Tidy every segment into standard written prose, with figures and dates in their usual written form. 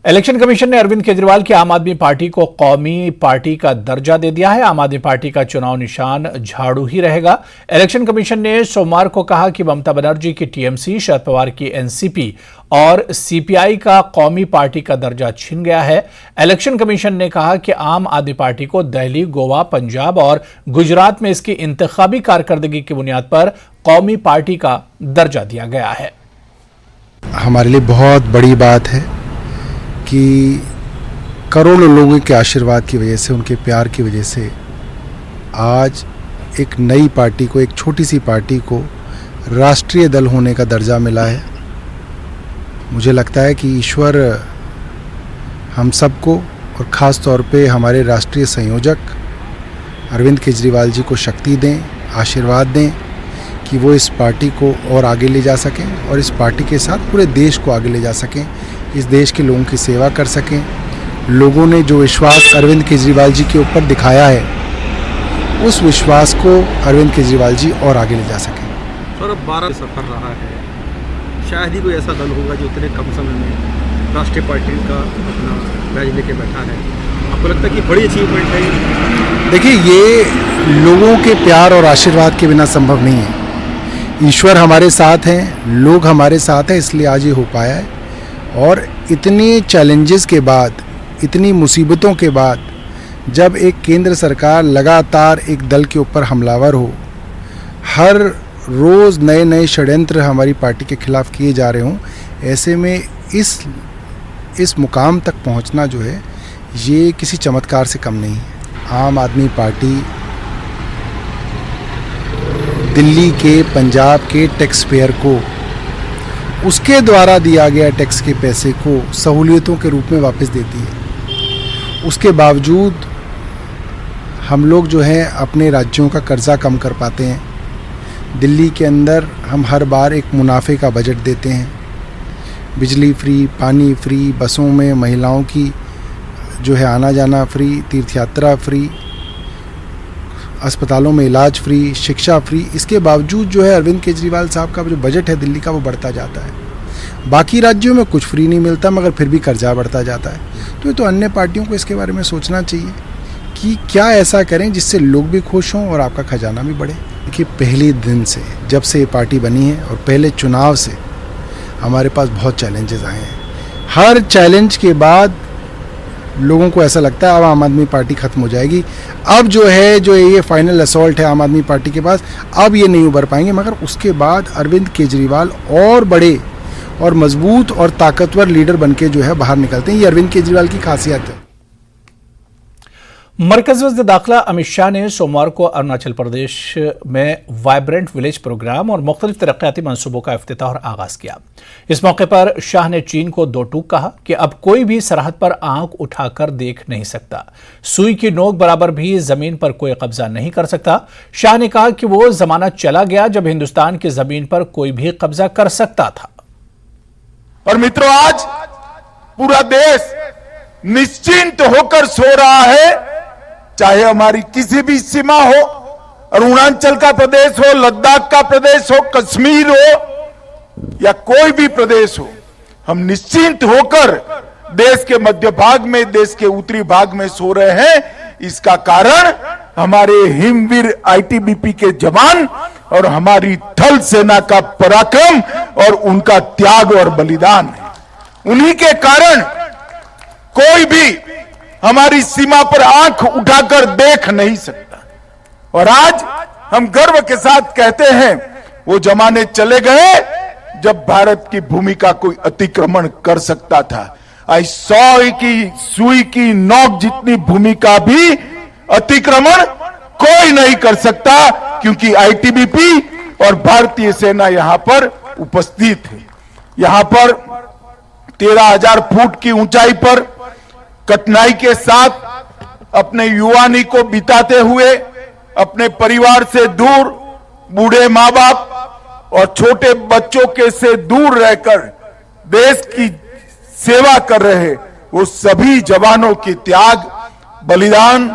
Election commission ने अरविंद केजरीवाल की आम आदमी पार्टी को कौमी पार्टी का दर्जा दे दिया है। आम आदमी पार्टी का चुनाव निशान झाड़ू ही रहेगा। इलेक्शन कमीशन ने सोमवार को कहा कि ममता बनर्जी की टीएमसी, शरद पवार की एनसीपी और सीपीआई का कौमी पार्टी का दर्जा छिन गया है। इलेक्शन कमीशन ने कहा कि आम आदमी पार्टी को दिल्ली, गोवा, पंजाब और गुजरात में इसकी इंतखाबी कारकर्दगी की बुनियाद पर कौमी पार्टी का दर्जा दिया गया है। हमारे लिए बहुत बड़ी बात है कि करोड़ों लोगों के आशीर्वाद की वजह से, उनके प्यार की वजह से आज एक नई पार्टी को, एक छोटी सी पार्टी को राष्ट्रीय दल होने का दर्जा मिला है। मुझे लगता है कि ईश्वर हम सबको और ख़ास तौर पे हमारे राष्ट्रीय संयोजक अरविंद केजरीवाल जी को शक्ति दें, आशीर्वाद दें कि वो इस पार्टी को और आगे ले जा सकें और इस पार्टी के साथ पूरे देश को आगे ले जा सकें, इस देश के लोगों की सेवा कर सकें। लोगों ने जो विश्वास अरविंद केजरीवाल जी के ऊपर दिखाया है, उस विश्वास को अरविंद केजरीवाल जी और आगे ले जा सकें। सर, अब 12 सफर रहा है, शायद ही कोई ऐसा दल होगा जो इतने कम समय में राष्ट्रीय पार्टी का अपना बैज लेके बैठा है। आपको लगता है कि बड़ी अचीवमेंट है? देखिए, ये लोगों के प्यार और आशीर्वाद के बिना संभव नहीं है। ईश्वर हमारे साथ हैं, लोग हमारे साथ हैं, इसलिए आज ये हो पाया है। और इतने चैलेंजेस के बाद, इतनी मुसीबतों के बाद, जब एक केंद्र सरकार लगातार एक दल के ऊपर हमलावर हो, हर रोज़ नए नए षड्यंत्र हमारी पार्टी के खिलाफ किए जा रहे हों, ऐसे में इस मुकाम तक पहुंचना जो है, ये किसी चमत्कार से कम नहीं है। आम आदमी पार्टी दिल्ली के, पंजाब के टैक्स पेयर को उसके द्वारा दिया गया टैक्स के पैसे को सहूलियतों के रूप में वापस देती है। उसके बावजूद हम लोग जो है अपने राज्यों का कर्जा कम कर पाते हैं। दिल्ली के अंदर हम हर बार एक मुनाफे का बजट देते हैं। बिजली फ्री, पानी फ्री, बसों में महिलाओं की जो है आना जाना फ्री, तीर्थ यात्रा फ्री, अस्पतालों में इलाज फ्री, शिक्षा फ्री। इसके बावजूद जो है अरविंद केजरीवाल साहब का जो बजट है दिल्ली का, वो बढ़ता जाता है। बाकी राज्यों में कुछ फ्री नहीं मिलता, मगर फिर भी कर्जा बढ़ता जाता है। तो अन्य पार्टियों को इसके बारे में सोचना चाहिए कि क्या ऐसा करें जिससे लोग भी खुश हों और आपका खजाना भी बढ़े। देखिए, पहले दिन से, जब से ये पार्टी बनी है और पहले चुनाव से, हमारे पास बहुत चैलेंजेस आए हैं। हर चैलेंज के बाद लोगों को ऐसा लगता है अब आम आदमी पार्टी खत्म हो जाएगी, अब जो है जो ये फाइनल असॉल्ट है आम आदमी पार्टी के पास, अब ये नहीं उभर पाएंगे। मगर उसके बाद अरविंद केजरीवाल और बड़े और मजबूत और ताकतवर लीडर बनके जो है बाहर निकलते हैं। ये अरविंद केजरीवाल की खासियत है। मरकज़ी वज़ीर दाखिला अमित शाह ने सोमवार को अरुणाचल प्रदेश में वाइब्रेंट विलेज प्रोग्राम और मुख्तलिफ तरक्याती मंसूबों का इफ्तिताह और आगाज किया। इस मौके पर शाह ने चीन को दो टूक कहा कि अब कोई भी सरहद पर आंख उठाकर देख नहीं सकता, सुई की नोक बराबर भी जमीन पर कोई कब्जा नहीं कर सकता। शाह ने कहा कि वो जमाना चला गया जब हिंदुस्तान की जमीन पर कोई भी कब्जा कर सकता था। और मित्रों, आज पूरा देश निश्चिंत होकर सो रहा है, चाहे हमारी किसी भी सीमा हो, अरुणाचल का प्रदेश हो, लद्दाख का प्रदेश हो, कश्मीर हो या कोई भी प्रदेश हो, हम निश्चिंत होकर देश के मध्य भाग में, देश के उत्तरी भाग में सो रहे हैं। इसका कारण हमारे हिमवीर आईटीबीपी के जवान और हमारी थल सेना का पराक्रम और उनका त्याग और बलिदान है। उन्हीं के कारण कोई भी हमारी सीमा पर आंख उठाकर देख नहीं सकता। और आज हम गर्व के साथ कहते हैं, वो जमाने चले गए जब भारत की भूमि का कोई अतिक्रमण कर सकता था। आज सुई की नोक जितनी भूमि का भी अतिक्रमण कोई नहीं कर सकता, क्योंकि आईटीबीपी और भारतीय सेना यहां पर उपस्थित है। यहां पर 13,000 फुट की ऊंचाई पर कठिनाई के साथ अपने युवानी को बिताते हुए, अपने परिवार से दूर, बूढ़े माँ बाप और छोटे बच्चों के से दूर रहकर देश की सेवा कर रहे वो सभी जवानों के त्याग, बलिदान,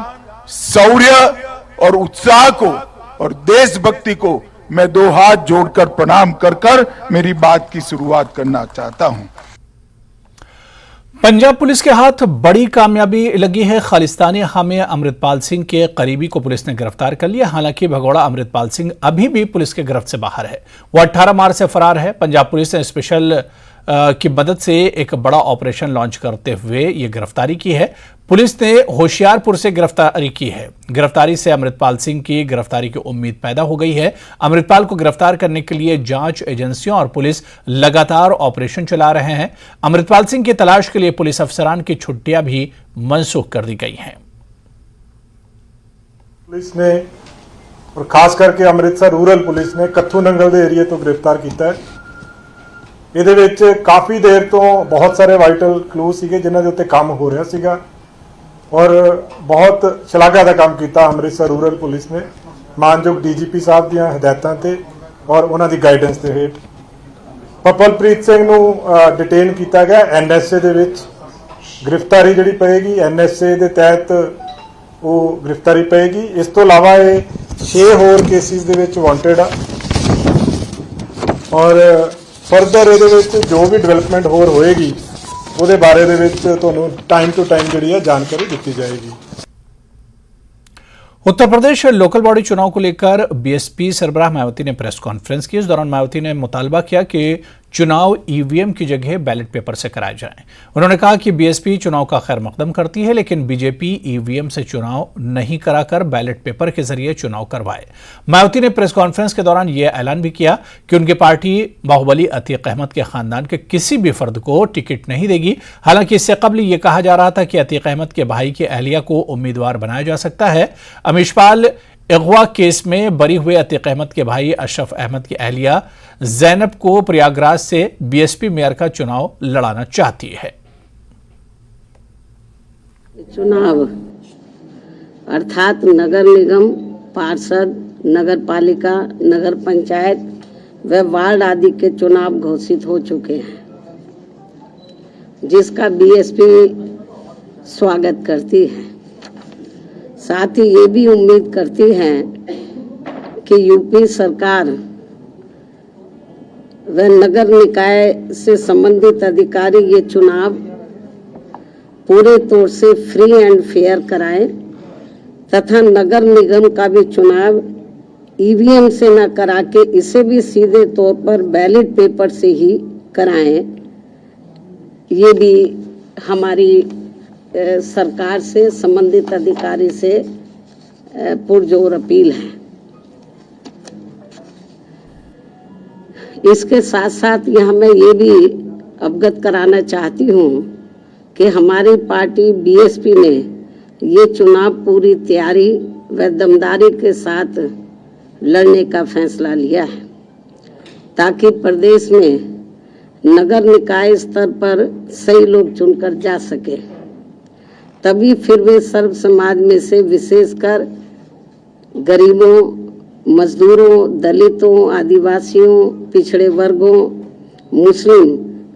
शौर्य और उत्साह को और देशभक्ति को मैं दो हाथ जोड़कर प्रणाम कर मेरी बात की शुरुआत करना चाहता हूं। पंजाब पुलिस के हाथ बड़ी कामयाबी लगी है। खालिस्तानी हामी अमृतपाल सिंह के करीबी को पुलिस ने गिरफ्तार कर लिया। हालांकि भगोड़ा अमृतपाल सिंह अभी भी पुलिस के गिरफ्त से बाहर है। वो 18 मार्च से फरार है। पंजाब पुलिस ने स्पेशल की मदद से एक बड़ा ऑपरेशन लॉन्च करते हुए ये गिरफ्तारी की है। पुलिस ने होशियारपुर से गिरफ्तारी की है। गिरफ्तारी से अमृतपाल सिंह की गिरफ्तारी की उम्मीद पैदा हो गई है। अमृतपाल को गिरफ्तार करने के लिए जांच एजेंसियों और पुलिस लगातार ऑपरेशन चला रहे हैं। अमृतपाल सिंह की तलाश के लिए पुलिस अफसरान की छुट्टियां भी मनसूख कर दी गई हैं। पुलिस ने और खास करके अमृतसर रूरल पुलिस ने कत्थू नंगल के एरिए तो गिरफ्तार किया है। ਇਹਦੇ ਵਿੱਚ ਕਾਫੀ ਦੇਰ ਤੋਂ ਬਹੁਤ ਸਾਰੇ ਵਾਈਟਲ ਕਲੂ ਸੀਗੇ ਜਿਨ੍ਹਾਂ ਦੇ ਉੱਤੇ ਕੰਮ ਹੋ ਰਿਹਾ ਸੀਗਾ ਔਰ ਬਹੁਤ ਸ਼ਲਾਘਾ ਦਾ ਕੰਮ ਕੀਤਾ ਅੰਮ੍ਰਿਤਸਰ ਰੂਰਲ ਪੁਲਿਸ ਨੇ ਮਾਨਯੋਗ ਡੀਜੀਪੀ ਸਾਹਿਬ ਦੀਆਂ ਹਦਾਇਤਾਂ ਤੇ ਔਰ ਉਹਨਾਂ ਦੀ ਗਾਈਡੈਂਸ ਦੇ ਹੇਠ ਪਪਲਪ੍ਰੀਤ ਸਿੰਘ ਨੂੰ ਡਿਟੇਨ ਕੀਤਾ ਗਿਆ ਐਨਐਸਏ ਦੇ ਵਿੱਚ ਗ੍ਰਿਫਤਾਰੀ ਜਿਹੜੀ ਪਏਗੀ ਐਨਐਸਏ ਦੇ ਤਹਿਤ ਉਹ ਗ੍ਰਿਫਤਾਰੀ ਪਏਗੀ। ਇਸ ਤੋਂ ਇਲਾਵਾ ਇਹ 6 ਹੋਰ ਕੇਸਿਸ ਦੇ ਵਿੱਚ ਵਾਂਟਡ ਆ ਔਰ फरदर ये जो भी डिवेलपमेंट होर होएगी वो बारे तुहानूं टाइम टू टाइम जी जानकारी दी जाएगी। उत्तर प्रदेश लोकल बॉडी चुनाव को लेकर बीएसपी सरबराह मायावती ने प्रेस कॉन्फ्रेंस की। इस दौरान मायावती ने मुतालबा किया कि चुनाव ईवीएम की जगह बैलेट पेपर से कराए जाएं। उन्होंने कहा कि बीएसपी चुनाव का खैर मकदम करती है, लेकिन बीजेपी ईवीएम से चुनाव नहीं कराकर बैलेट पेपर के जरिए चुनाव करवाए। मायावती ने प्रेस कॉन्फ्रेंस के दौरान यह ऐलान भी किया कि उनकी पार्टी बाहुबली अतीक अहमद के खानदान के किसी भी फर्द को टिकट नहीं देगी। हालांकि इससे कबल यह कहा जा रहा था कि अतीक अहमद के भाई की अहलिया को उम्मीदवार बनाया जा सकता है। अमीशपाल अगवा केस में बरी हुए अतीक अहमद के भाई अशरफ अहमद की अहलिया जैनब को प्रयागराज से बीएसपी मेयर का चुनाव लड़ाना चाहती है। चुनाव अर्थात नगर निगम, पार्षद, नगर पालिका, नगर पंचायत व वार्ड आदि के चुनाव घोषित हो चुके हैं, जिसका बीएसपी स्वागत करती है। साथ ही ये भी उम्मीद करती है कि यूपी सरकार व नगर निकाय से संबंधित अधिकारी ये चुनाव पूरे तौर से फ्री एंड फेयर कराएं तथा नगर निगम का भी चुनाव ईवीएम से न करा के इसे भी सीधे तौर पर बैलेट पेपर से ही कराएं। ये भी हमारी सरकार से, संबंधित अधिकारी से पुरजोर अपील है। इसके साथ साथ यहाँ मैं ये भी अवगत कराना चाहती हूँ कि हमारी पार्टी बीएसपी ने ये चुनाव पूरी तैयारी व दमदारी के साथ लड़ने का फैसला लिया है, ताकि प्रदेश में नगर निकाय स्तर पर सही लोग चुनकर जा सके। तभी फिर वे सर्व समाज में से विशेषकर गरीबों, मजदूरों, दलितों, आदिवासियों, पिछड़े वर्गों, मुस्लिम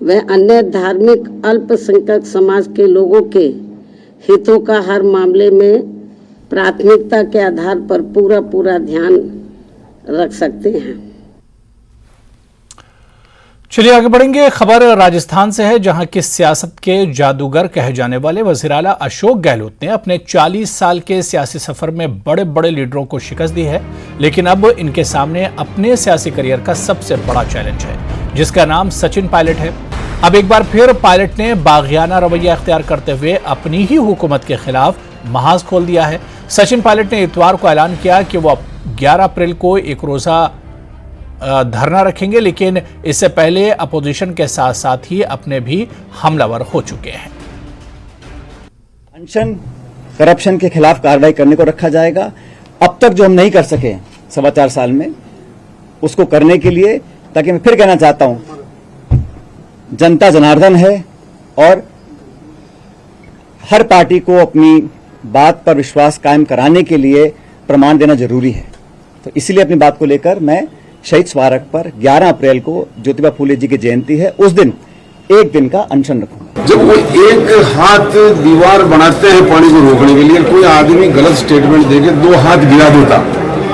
व अन्य धार्मिक अल्पसंख्यक समाज के लोगों के हितों का हर मामले में प्राथमिकता के आधार पर पूरा ध्यान रख सकते हैं। चलिए आगे बढ़ेंगे। खबर राजस्थान से है, जहां की सियासत के जादूगर कहे जाने वाले वजीर आला अशोक गहलोत ने अपने 40 साल के सियासी सफर में बड़े बड़े लीडरों को शिकस्त दी है, लेकिन अब इनके सामने अपने सियासी करियर का सबसे बड़ा चैलेंज है, जिसका नाम सचिन पायलट है। अब एक बार फिर पायलट ने बागियाना रवैया अख्तियार करते हुए अपनी ही हुकूमत के खिलाफ महाज खोल दिया है। सचिन पायलट ने इतवार को ऐलान किया कि वो 11 अप्रैल को एक रोजा धरना रखेंगे, लेकिन इससे पहले अपोजिशन के साथ साथ ही अपने भी हमलावर हो चुके हैं। अनशन करप्शन के खिलाफ कार्रवाई करने को रखा जाएगा। अब तक जो हम नहीं कर सके 4.25 साल में, उसको करने के लिए, ताकि मैं फिर कहना चाहता हूं, जनता जनार्दन है और हर पार्टी को अपनी बात पर विश्वास कायम कराने के लिए प्रमाण देना जरूरी है। तो इसलिए अपनी बात को लेकर मैं शहीद स्मारक पर 11 अप्रैल को ज्योतिबा फूले जी की जयंती है, उस दिन एक दिन का अनशन रखूंगा। जब वो एक हाथ दीवार बनाते हैं पानी को रोकने के लिए, कोई आदमी गलत स्टेटमेंट देके 2 हाथ गिरा देता,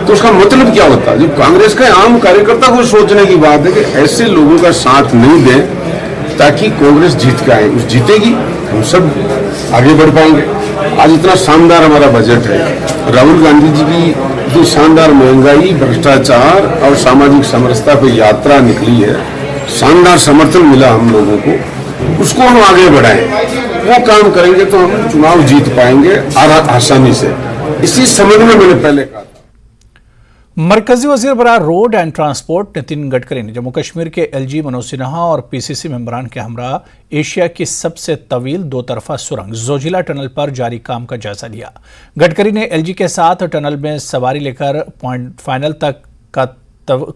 तो उसका मतलब क्या होता? जब कांग्रेस का आम कार्यकर्ता को सोचने की बात है कि ऐसे लोगों का साथ नहीं दें ताकि कांग्रेस जीत के आए। जीतेगी, हम सब आगे बढ़ पाएंगे। आज इतना शानदार हमारा बजट है, राहुल गांधी जी की जो शानदार महंगाई, भ्रष्टाचार और सामाजिक समरसता पे यात्रा निकली है, शानदार समर्थन मिला हम लोगों को, उसको हम आगे बढ़ाएं। वो काम करेंगे तो हम चुनाव जीत पाएंगे आसानी से। इसी समझ में मैंने पहले कहा। मरकजी वजीर बराह road and transport Nitin Gadkari ने जम्मू कश्मीर के एलजी मनोज सिन्हा और पीसीसी मेंबरान के हमरा एशिया की सबसे तवील दो तरफा सुरंग जोजिला टनल पर जारी काम का जायजा लिया। गडकरी ने एलजी के साथ टनल में सवारी लेकर पॉइंट फाइनल तक का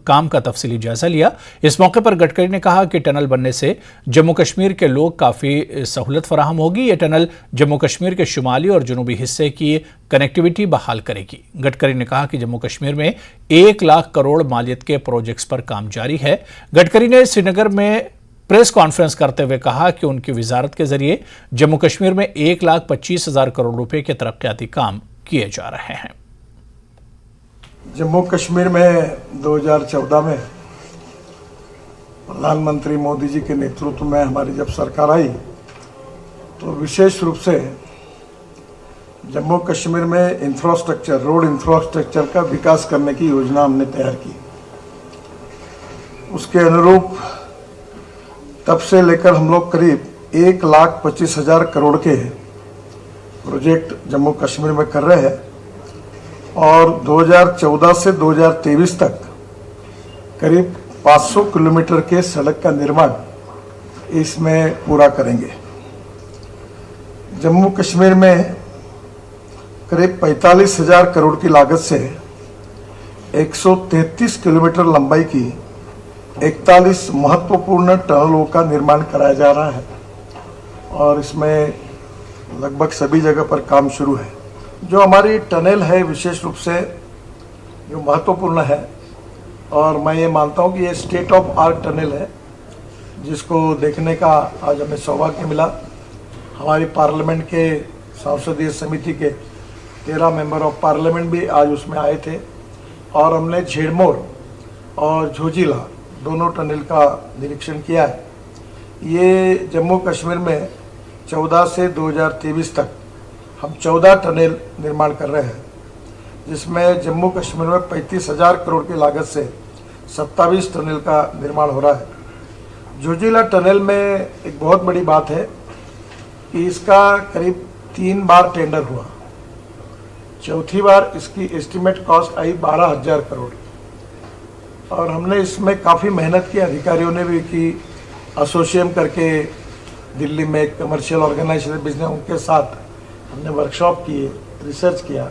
काम का तफसीली जायजा लिया। इस मौके पर गडकरी ने कहा कि टनल बनने से जम्मू कश्मीर के लोग काफ़ी सहूलत फराहम होगी। ये टनल जम्मू कश्मीर के शुमाली और जनूबी हिस्से की कनेक्टिविटी बहाल करेगी। गडकरी ने कहा कि जम्मू कश्मीर में 1 लाख करोड़ मालियत के प्रोजेक्ट्स पर काम जारी है। गडकरी ने श्रीनगर में प्रेस कॉन्फ्रेंस करते हुए कहा कि उनकी वजारत के जरिए जम्मू कश्मीर में 1,25,000 करोड़ रुपए के तरक्याती काम किए जा रहे हैं। जम्मू कश्मीर में 2014 में प्रधानमंत्री मोदी जी के नेतृत्व में हमारी जब सरकार आई तो विशेष रूप से जम्मू कश्मीर में इंफ्रास्ट्रक्चर, रोड इंफ्रास्ट्रक्चर का विकास करने की योजना हमने तैयार की। उसके अनुरूप तब से लेकर हम लोग करीब 1,25,000 करोड़ के प्रोजेक्ट जम्मू कश्मीर में कर रहे हैं और 2014 से 2023 तक करीब 500 किलोमीटर के सड़क का निर्माण इसमें पूरा करेंगे। जम्मू कश्मीर में करीब 45,000 करोड़ की लागत से 133 किलोमीटर लंबाई की 41 महत्वपूर्ण टनलों का निर्माण कराया जा रहा है और इसमें लगभग सभी जगह पर काम शुरू है। जो हमारी टनल है विशेष रूप से जो महत्वपूर्ण है और मैं ये मानता हूँ कि ये स्टेट ऑफ आर्ट टनल है जिसको देखने का आज हमें सौभाग्य मिला। हमारी पार्लियामेंट के संसदीय समिति के 13 मेंबर ऑफ पार्लियामेंट भी आज उसमें आए थे और हमने झेड़मोर और झोजिला दोनों टनल का निरीक्षण किया है। ये जम्मू कश्मीर में 14 से 2023 तक हम 14 टनल निर्माण कर रहे हैं जिसमें जम्मू कश्मीर में 35,000 करोड़ की लागत से 27 टनल का निर्माण हो रहा है। जोजिला टनल में एक बहुत बड़ी बात है कि इसका करीब 3 बार टेंडर हुआ। चौथी बार इसकी एस्टिमेट कॉस्ट आई 12,000 करोड़ और हमने इसमें काफ़ी मेहनत की, अधिकारियों ने भी की। एसोसिएशन करके दिल्ली में एक कमर्शियल ऑर्गेनाइजेशन बिजनेस उनके साथ हमने वर्कशॉप किए, रिसर्च किया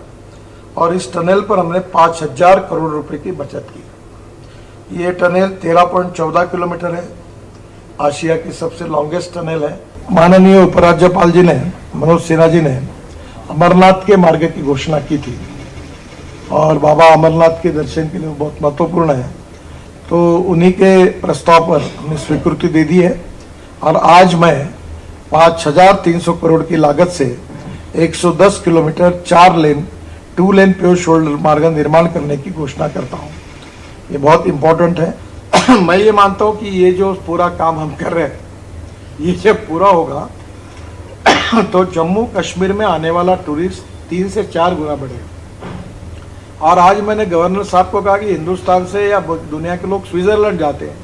और इस टनल पर हमने 5,000 करोड़ रुपए की बचत की। ये टनल 13.14 किलोमीटर है, आशिया की सबसे लॉन्गेस्ट टनल है। माननीय उपराज्यपाल जी ने, मनोज सिन्हा जी ने अमरनाथ के मार्ग की घोषणा की थी और बाबा अमरनाथ के दर्शन के लिए बहुत महत्वपूर्ण है, तो उन्हीं के प्रस्ताव पर हमने स्वीकृति दे दी है और आज मैं 5,300 करोड़ की लागत से 110 किलोमीटर 4 लेन 2 लेन प्योर शोल्डर मार्ग निर्माण करने की घोषणा करता हूं। ये बहुत इंपॉर्टेंट है। मैं ये मानता हूं कि ये जो पूरा काम हम कर रहे हैं ये जब पूरा होगा तो जम्मू कश्मीर में आने वाला टूरिस्ट 3 से 4 गुना बढ़ेगा। और आज मैंने गवर्नर साहब को कहा कि हिंदुस्तान से या दुनिया के लोग स्विट्जरलैंड जाते हैं,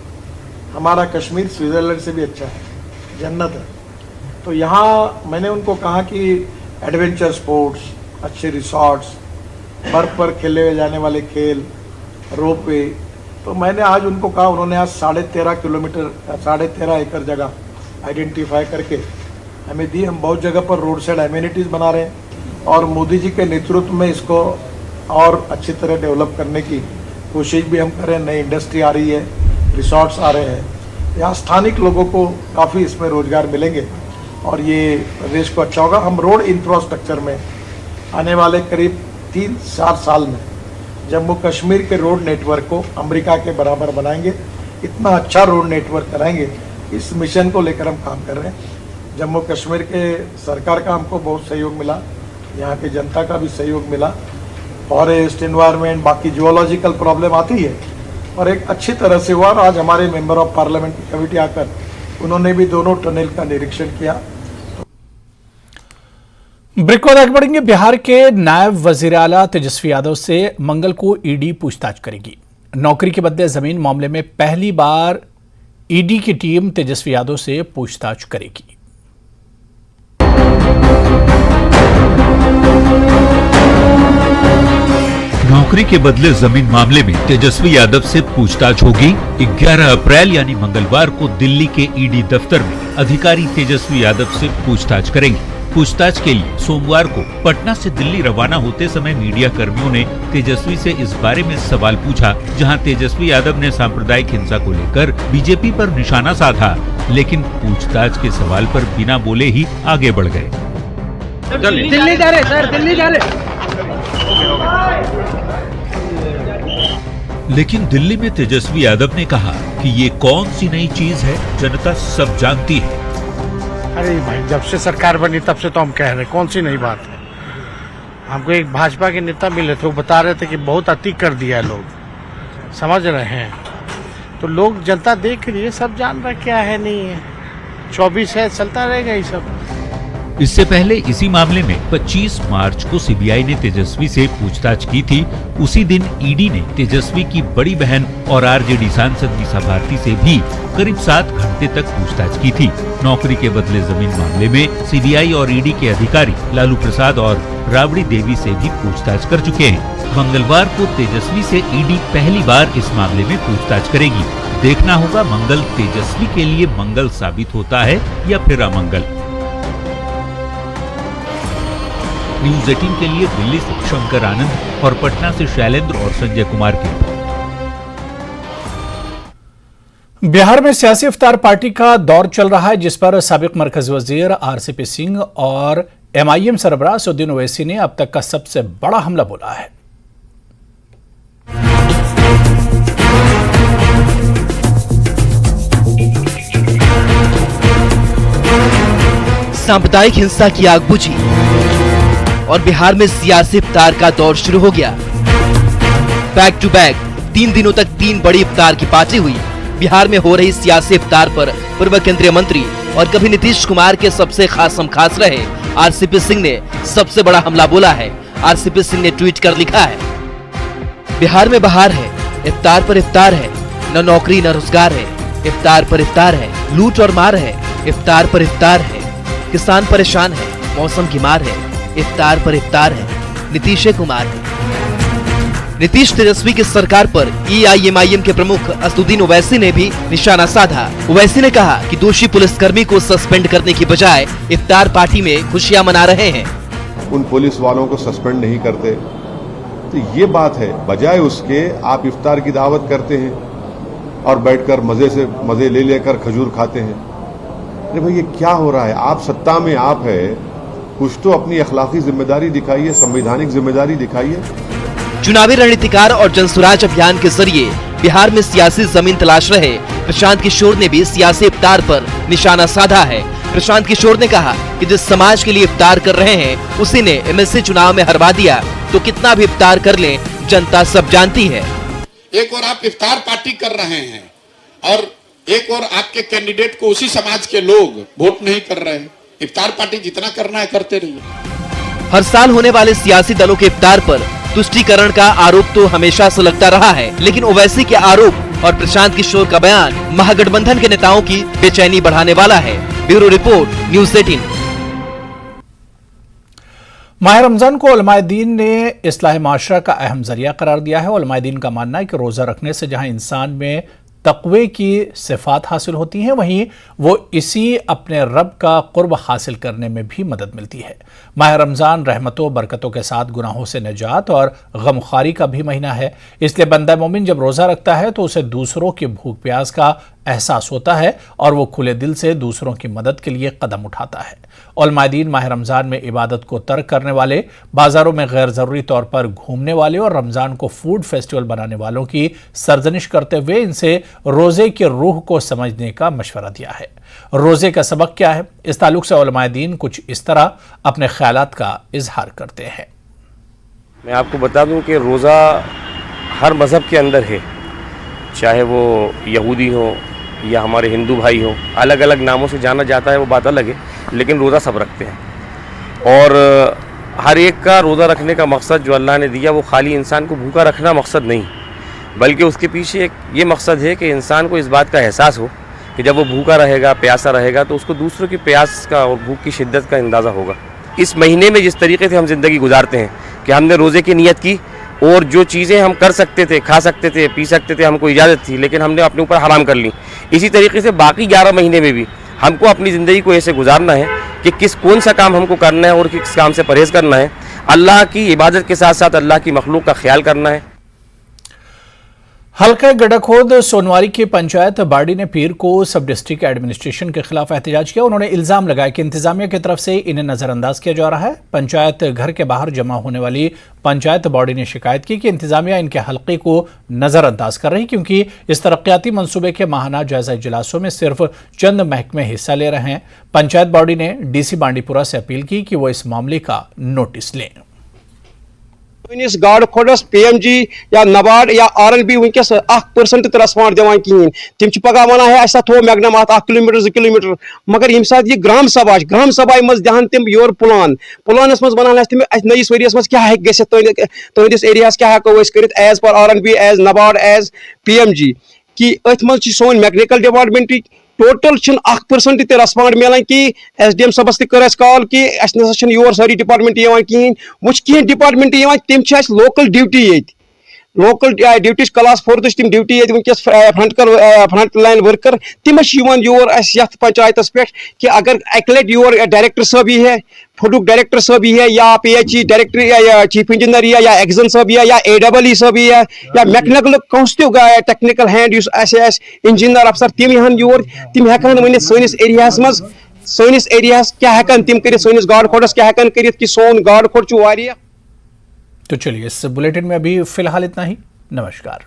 हमारा कश्मीर स्विट्जरलैंड से भी अच्छा है, जन्नत है। तो यहाँ मैंने उनको कहा कि एडवेंचर स्पोर्ट्स, अच्छे रिसॉर्ट्स, बर्फ पर खेले हुए जाने वाले खेल, रोपवे, तो मैंने आज उनको कहा, उन्होंने आज 13.5 किलोमीटर 13.5 एकड़ जगह आइडेंटिफाई करके हमें दी। हम बहुत जगह पर रोड साइड एम्यूनिटीज़ बना रहे हैं और मोदी जी के नेतृत्व में इसको और अच्छी तरह डेवलप करने की कोशिश भी हम कर रहे हैं। नई इंडस्ट्री आ रही है, रिसॉर्ट्स आ रहे हैं, यहाँ स्थानिक लोगों को काफ़ी इसमें रोजगार मिलेंगे और ये प्रदेश को अच्छा होगा। हम रोड इंफ्रास्ट्रक्चर में आने वाले करीब 3-4 साल में जम्मू कश्मीर के रोड नेटवर्क को अमेरिका के बराबर बनाएंगे। इतना अच्छा रोड नेटवर्क कराएंगे, इस मिशन को लेकर हम काम कर रहे हैं। जम्मू कश्मीर के सरकार का हमको बहुत सहयोग मिला, यहाँ की जनता का भी सहयोग मिला। फॉरेस्ट, एनवायरनमेंट, बाकी जियोलॉजिकल प्रॉब्लम आती है और एक अच्छी तरह से हुआ। और आज हमारे मेंबर ऑफ पार्लियामेंट की कमेटी आकर उन्होंने भी दोनों टनल का निरीक्षण किया। ब्रेक को आगे बढ़ेंगे। बिहार के नायब वजीर आला तेजस्वी यादव से मंगल को ईडी पूछताछ करेगी। नौकरी के बदले जमीन मामले में पहली बार ईडी की टीम तेजस्वी यादव से पूछताछ करेगी। नौकरी के बदले जमीन मामले में तेजस्वी यादव से पूछताछ होगी। 11 अप्रैल यानी मंगलवार को दिल्ली के ईडी दफ्तर में अधिकारी तेजस्वी यादव से पूछताछ करेंगे। पूछताछ के लिए सोमवार को पटना से दिल्ली रवाना होते समय मीडिया कर्मियों ने तेजस्वी से इस बारे में सवाल पूछा, जहां तेजस्वी यादव ने सांप्रदायिक हिंसा को लेकर बीजेपी पर निशाना साधा, लेकिन पूछताछ के सवाल पर बिना बोले ही आगे बढ़ गए। दिल्ली जा रहे सर, दिल्ली जा रहे। लेकिन दिल्ली में तेजस्वी यादव ने कहा कि ये कौन सी नई चीज है, जनता सब जानती है। अरे भाई, जब से सरकार बनी तब से तो हम कह रहे, कौन सी नई बात है। हमको एक भाजपा के नेता मिले थे, वो बता रहे थे कि बहुत अति कर दिया है, लोग समझ रहे हैं। तो लोग, जनता देख रही है, सब जान रहा क्या है नहीं है। 24 है, चलता रहेगा ये सब। इससे पहले इसी मामले में 25 मार्च को सीबीआई ने तेजस्वी से पूछताछ की थी। उसी दिन ईडी ने तेजस्वी की बड़ी बहन और आरजेडी सांसद मीसा भारती से भी करीब 7 घंटे तक पूछताछ की थी। नौकरी के बदले जमीन मामले में सीबीआई और ईडी के अधिकारी लालू प्रसाद और राबड़ी देवी से भी पूछताछ कर चुके हैं। मंगलवार को तेजस्वी से ईडी पहली बार इस मामले में पूछताछ करेगी। देखना होगा मंगल तेजस्वी के लिए मंगल साबित होता है या फिर अमंगल। न्यूज़ 18 के लिए दिल्ली से शंकर आनंद और पटना से शैलेंद्र और संजय कुमार की रिपोर्ट। बिहार में सियासी इफ्तार पार्टी का दौर चल रहा है, जिस पर साबिक मरकजी वजीर आरसीपी सिंह और एमआईएम सरबराह असदुद्दीन ओवैसी ने अब तक का सबसे बड़ा हमला बोला है। सांप्रदायिक हिंसा की आग बुझी और बिहार में सियासी इफ्तार का दौर शुरू हो गया। बैक टू बैक 3 दिनों तक 3 बड़ी इफ्तार की पार्टी हुई। बिहार में हो रही सियासी इफ्तार पर पूर्व केंद्रीय मंत्री और कभी नीतीश कुमार के सबसे खासम खास रहे आरसीपी सिंह ने सबसे बड़ा हमला बोला है। आरसीपी सिंह ने ट्वीट कर लिखा है, बिहार में बहार है, इफ्तार पर इफ्तार है, न नौकरी न रोजगार है, इफ्तार पर इफ्तार है, लूट और मार है, इफ्तार पर इफ्तार है, किसान परेशान है, मौसम की मार है, इफ्तार पर इफ्तार है, नीतीश कुमार है। नीतीश तेजस्वी की सरकार पर एआईएमआईएम के प्रमुख असदुद्दीन ओवैसी ने भी निशाना साधा। ओवैसी ने कहा कि दोषी पुलिसकर्मी को सस्पेंड करने की बजाय इफ्तार पार्टी में खुशियां मना रहे हैं। उन पुलिस वालों को सस्पेंड नहीं करते तो ये बात है, बजाय उसके आप इफ्तार की दावत करते हैं और बैठकर मजे ले लेकर खजूर खाते हैं। अरे भाई, ये क्या हो रहा है? आप सत्ता में आप है, कुछ तो अपनी अखलाकी जिम्मेदारी दिखाइए, संवैधानिक जिम्मेदारी दिखाइए। चुनावी रणनीतिकार और जनसुराज अभियान के जरिए बिहार में सियासी जमीन तलाश रहे प्रशांत किशोर ने भी सियासी इफ्तार पर निशाना साधा है। प्रशांत किशोर ने कहा कि जिस समाज के लिए इफ्तार कर रहे हैं उसी ने एमएलसी चुनाव में हरवा दिया, तो कितना भी इफ्तार कर लें जनता सब जानती है। एक और आप इफ्तार पार्टी कर रहे हैं और एक और आपके कैंडिडेट को उसी समाज के लोग वोट नहीं कर रहे हैं। इफ्तार पार्टी जितना करना है करते रहिए। हर साल होने वाले सियासी दलों के इफ्तार पर तुष्टीकरण का आरोप तो हमेशा से लगता रहा है, लेकिन ओवैसी के आरोप और प्रशांत किशोर का बयान महागठबंधन के नेताओं की बेचैनी बढ़ाने वाला है। Bureau report, news 18। माह रमजान को उलमाए दीन ने इस्लाह माशरा का अहम जरिया करार दिया है। उलमाए दीन का मानना है कि रोजा रखने से जहां इंसान में तक़वे की सिफात हासिल होती हैं, वहीं वो इसी अपने रब का कुर्ब हासिल करने में भी मदद मिलती है। माह रमज़ान रहमतों बरकतों के साथ गुनाहों से निजात और गमखारी का भी महीना है। इसलिए बंदा मोमिन जब रोज़ा रखता है तो उसे दूसरों की भूख प्यास का एहसास होता है और वो खुले दिल से दूसरों की मदद के लिए कदम उठाता है। उलमाए दीन माह रमज़ान में इबादत को तर्क करने वाले, बाज़ारों में गैर ज़रूरी तौर पर घूमने वाले और रमज़ान को फूड फेस्टिवल बनाने वालों की सरजनिश करते हुए इनसे रोज़े की रूह को समझने का मशवरा दिया है। रोज़े का सबक क्या है, इस ताल्लुक से उलमाए दीन कुछ इस तरह अपने ख्यालात का इजहार करते हैं। मैं आपको बता दूं कि रोज़ा हर मज़हब के अंदर है, चाहे वो यहूदी हो या हमारे हिंदू भाई हो, अलग अलग नामों से जाना जाता है, वो बात अलग है, लेकिन रोज़ा सब रखते हैं। और हर एक का रोज़ा रखने का मकसद जो अल्लाह ने दिया वो खाली इंसान को भूखा रखना मकसद नहीं, बल्कि उसके पीछे एक ये मकसद है कि इंसान को इस बात का एहसास हो कि जब वो भूखा रहेगा, प्यासा रहेगा, तो उसको दूसरों की प्यास का और भूख की शिद्दत का अंदाज़ा होगा। इस महीने में जिस तरीके से हम ज़िंदगी गुजारते हैं कि हमने रोज़े की नियत की और जो चीज़ें हम कर सकते थे, खा सकते थे, पी सकते थे, हमको इजाज़त थी, लेकिन हमने अपने ऊपर हराम कर ली। इसी तरीके से बाकी 11 महीने में भी हमको अपनी ज़िंदगी को ऐसे गुजारना है कि कौन सा काम हमको करना है और किस काम से परहेज़ करना है। अल्लाह की इबादत के साथ साथ अल्लाह की मखलूक का ख्याल करना है। हल्का गडखोद सोनवारी के पंचायत बाड़ी ने पीर को सब डिस्ट्रिक्ट एडमिनिस्ट्रेशन के खिलाफ एहतजाज किया। उन्होंने इल्जाम लगाया कि इंतजामिया की तरफ से इन्हें नजरअंदाज किया जा रहा है। पंचायत घर के बाहर जमा होने वाली पंचायत बॉडी ने शिकायत की कि इंतजामिया इनके हल्के को नजरअंदाज कर रही, क्योंकि इस तरक्याती मंसूबे के माहाना जायजा इजलासों में सिर्फ चंद महकमे हिस्सा ले रहे हैं। पंचायत बॉडी ने डीसी बांडीपुरा से अपील की कि वो इस मामले का नोटिस लें। गाड़ खोडस PMG या नबार्ड या RLB वनकस 1% तो रेस्पॉन्ड दिवान कहीं तम पगह वन है अस थो मैगनम 1 किलोमीटर 2 किलोमीटर, मगर ये साथ ये ग्राम सभा मज दहान तम योर प्लानस मज वन नयस वरियस मज क्या तुंदिस एरियास क्या हेको एज पर RLB as NABARD as PMG कि अथ मज सोन मैकेनिकल डिपार्टमेंट टोटल 1% ते रेस्पॉन्ड मिलान कि SDM सबस कर कॉल कि अस योर सारी डिपार्टमेंट कहीं वो कह डिपार्टमेंट तम लोकल ड्यूटी ये लोकल ड्यूटी क्लास 4 तम ड्यूटी ये वनकस फ्रंट लाइन वर्कर तम योर यथ पंचायत पे कि अगर अक लट योर डायरेक्टर साहब ही है, फूडुक डायरेक्टर साहब ही है, या PHE डायरेक्टर या चीफ इंजीनियर या एक्जन साहब ही है, या AEE साहब ही है, या मैकेनिकल कौस टेक्निकल हैंड इंजीनियर अफसर तम यहां योर तम हेकान वन सैनिस एरियास मज सैनिस एरियास क्या हेकान तम कर सैनिस गाड़ खोडस क्या हेकान कर कि सोन गाड़ खोड वारिया। तो चलिए इस बुलेटिन में अभी फिलहाल इतना ही। नमस्कार।